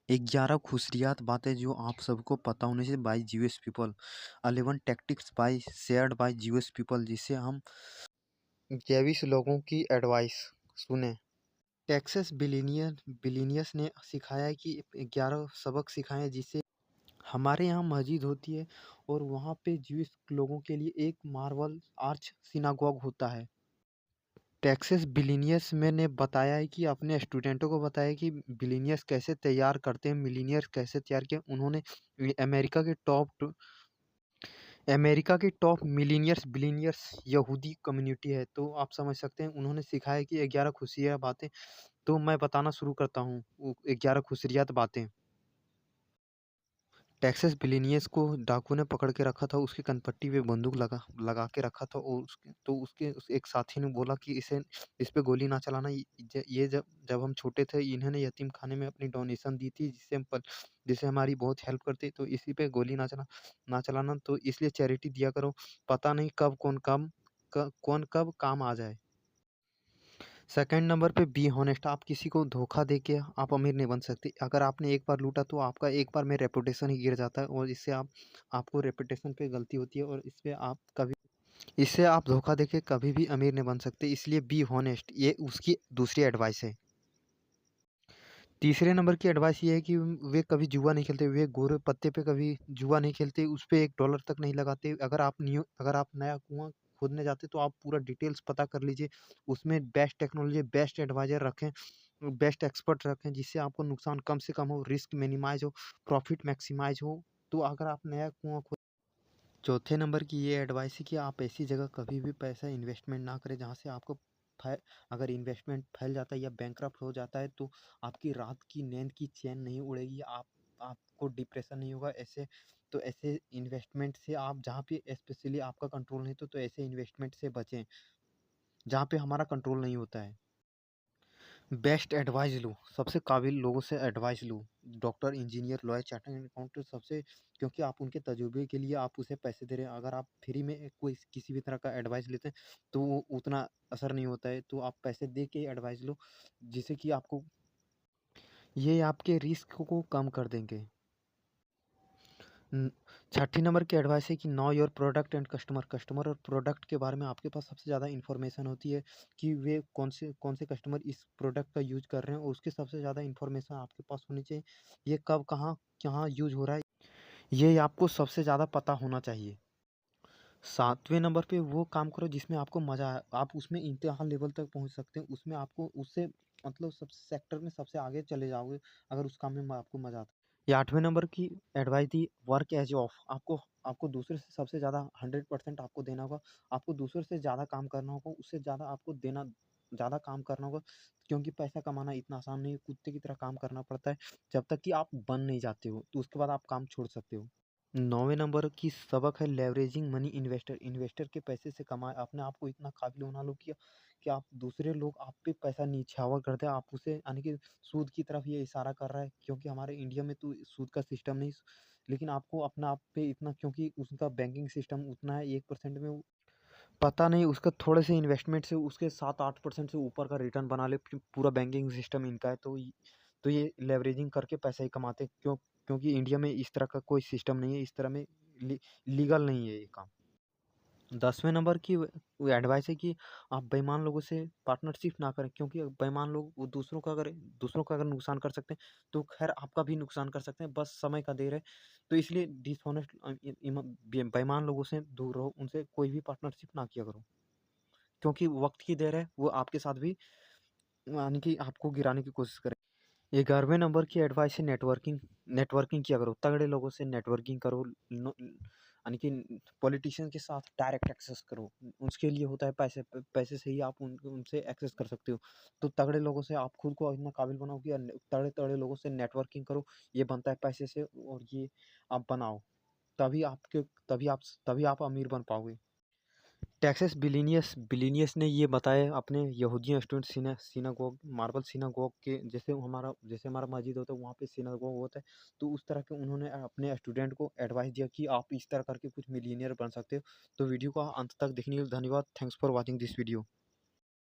11 खुशरियात बातें जो आप सबको पता होनी चाहिए by GS people. 11 tactics by shared by GS people, जिसे हम 23 लोगों की एडवाइस सुने। टेक्सास बिलियनियर्स ने सिखाया है कि 11 सबक सिखाए हैं, जिसे हमारे यहाँ मस्जिद होती है और वहाँ पे ज्यूइश लोगों के लिए एक मार्वल आर्च सिनागोग होता है। टेक्सास बिलियनियर्स में ने बताया है कि अपने स्टूडेंटों को बताया कि बिलियनियर्स कैसे तैयार करते हैं, मिलियनियर्स कैसे तैयार किए उन्होंने। अमेरिका के टॉप मिलियनियर्स बिलियनियर्स यहूदी कम्युनिटी है, तो आप समझ सकते हैं उन्होंने सिखाया कि 11 खुशियाँ बातें। तो मैं बताना शुरू करता हूँ वो 11 खुशरियात बातें। टेक्सास बिलियनियर्स को डाकू ने पकड़ के रखा था, उसकी कनपट्टी पे बंदूक लगा लगा के रखा था और उसके एक साथी ने बोला कि इस पे गोली ना चलाना। ये जब जब हम छोटे थे इन्होंने यतीम खाने में अपनी डोनेशन दी थी, जिससे हमारी बहुत हेल्प करती, तो इसी पे गोली ना चलाना, तो इसलिए चैरिटी दिया करो। पता नहीं कौन कब काम आ जाए। सेकंड नंबर पे बी हॉनेस्ट। आप किसी को धोखा दे के आप अमीर नहीं बन सकते। अगर आपने एक बार लूटा तो आपका एक बार में रेपुटेशन ही गिर जाता है और इससे आपको रेपुटेशन पे गलती होती है और इससे आप धोखा दे के कभी भी अमीर नहीं बन सकते। इसलिए बी हॉनेस्ट, ये उसकी दूसरी एडवाइस है। तीसरे नंबर की एडवाइस ये है कि वे कभी जुआ नहीं खेलते, वे गोरे पत्ते पे कभी जुआ नहीं खेलते, उस पे $1 तक नहीं लगाते। अगर आप नया कुआँ खोदने जाते तो आप पूरा डिटेल्स पता कर लीजिए। उसमें बेस्ट टेक्नोलॉजी, बेस्ट एडवाइज़र रखें, बेस्ट एक्सपर्ट रखें, जिससे आपको नुकसान कम से कम हो, रिस्क मिनिमाइज़ हो, प्रॉफिट मैक्सिमाइज़ हो। तो अगर आप नया कुआँ खो चौथे नंबर की ये एडवाइस है कि आप ऐसी जगह कभी भी पैसा इन्वेस्टमेंट ना करें जहाँ से आपको फै अगर इन्वेस्टमेंट फैल जाता है या बैंकरप्ट हो जाता है तो आपकी रात की नींद की चैन नहीं उड़ेगी, आपको डिप्रेशन नहीं होगा। ऐसे इन्वेस्टमेंट से आप जहाँ पे स्पेशली आपका कंट्रोल नहीं तो ऐसे इन्वेस्टमेंट से बचें, जहाँ पे हमारा कंट्रोल नहीं होता है। बेस्ट एडवाइस लो, सबसे काबिल लोगों से एडवाइस लो। Doctor, engineer, lawyer, chartered accountant, सबसे, क्योंकि आप उनके तजुर्बे के लिए आप उसे पैसे दे रहे हैं। अगर आप फ्री में कोई किसी भी तरह का एडवाइस लेते हैं तो वो उतना असर नहीं होता है, तो आप पैसे दे के एडवाइस लो, जिससे कि ये आपके रिस्क को कम कर देंगे। न- छठी नंबर की एडवाइस है कि know your product and customer और प्रोडक्ट के बारे में आपके पास सबसे ज़्यादा इन्फॉर्मेशन होती है कि वे कौन से कस्टमर इस प्रोडक्ट का यूज कर रहे हैं, और उसकी सबसे ज़्यादा इन्फॉर्मेशन आपके पास होनी चाहिए। ये कब कहाँ कहाँ यूज हो रहा है, ये आपको सबसे ज़्यादा पता होना चाहिए। सातवें नंबर पे वो काम करो जिसमें आपको मज़ा आए, आप उसमें इंतहा लेवल तक पहुंच सकते हैं, उसमें आपको उससे मतलब सब सेक्टर में सबसे आगे चले जाओगे अगर उस काम में आपको मज़ा आता है। ये 8वें नंबर की एडवाइस दी, वर्क एज ऑफ। आपको आपको दूसरे से सबसे ज़्यादा 100% आपको देना होगा। आपको दूसरे से ज़्यादा काम करना होगा, उससे ज़्यादा आपको देना, ज़्यादा काम करना होगा, क्योंकि पैसा कमाना इतना आसान नहीं है। कुत्ते की तरह काम करना पड़ता है जब तक कि आप बन नहीं जाते हो, तो उसके बाद आप काम छोड़ सकते हो। 9वें नंबर की सबक है लेवरेजिंग मनी इन्वेस्टर। इन्वेस्टर के पैसे से कमाए, अपने आप को इतना काबिल बना लो कि आप दूसरे लोग आप पे पैसा न्योछावर करते हैं, आप उसे यानी कि सूद की तरफ ये इशारा कर रहा है, क्योंकि हमारे इंडिया में तो सूद का सिस्टम नहीं, लेकिन आपको अपना आप पे इतना, क्योंकि उसका बैंकिंग सिस्टम उतना है 1% में पता नहीं, उसका थोड़े से इन्वेस्टमेंट से उसके 7-8% से ऊपर का रिटर्न बना ले। पूरा बैंकिंग सिस्टम इनका है, तो ये लेवरेजिंग करके पैसा ही कमाते हैं। क्योंकि इंडिया में इस तरह का कोई सिस्टम नहीं है, इस तरह में लीगल नहीं है ये काम। 10वें नंबर की वो एडवाइस है कि आप बेईमान लोगों से पार्टनरशिप ना करें, क्योंकि बेईमान लोग वो दूसरों का अगर नुकसान कर सकते हैं तो खैर आपका भी नुकसान कर सकते हैं, बस समय का देर है। तो इसलिए डिसऑनेस्ट बेईमान लोगों से दूर रहो, उनसे कोई भी पार्टनरशिप ना किया करो, क्योंकि वक्त की देर है, वो आपके साथ भी यानी कि आपको गिराने की कोशिश करें। 11वें नंबर की एडवाइस है नेटवर्किंग। नेटवर्किंग किया करो, तगड़े लोगों से नेटवर्किंग करो, यानी कि पॉलिटिशियन के साथ डायरेक्ट एक्सेस करो। उसके लिए होता है पैसे से ही आप उनसे एक्सेस कर सकते हो। तो तगड़े लोगों से आप खुद को इतना काबिल बनाओ कि तगड़े तगड़े लोगों से नेटवर्किंग करो। ये बनता है पैसे से, और ये आप बनाओ, तभी आप अमीर बन पाओगे। टेक्सास बिलियनियर्स ने ये बताया अपने यहूदी स्टूडेंट सिनागोग, मार्बल सिनागोग के, जैसे हमारा मस्जिद होता है वहाँ पे सिनागोग होता है, तो उस तरह के उन्होंने अपने स्टूडेंट को एडवाइस दिया कि आप इस तरह करके कुछ मिलियनियर बन सकते हो। तो वीडियो को अंत तक देखने के लिए धन्यवाद। Thanks for watching this video.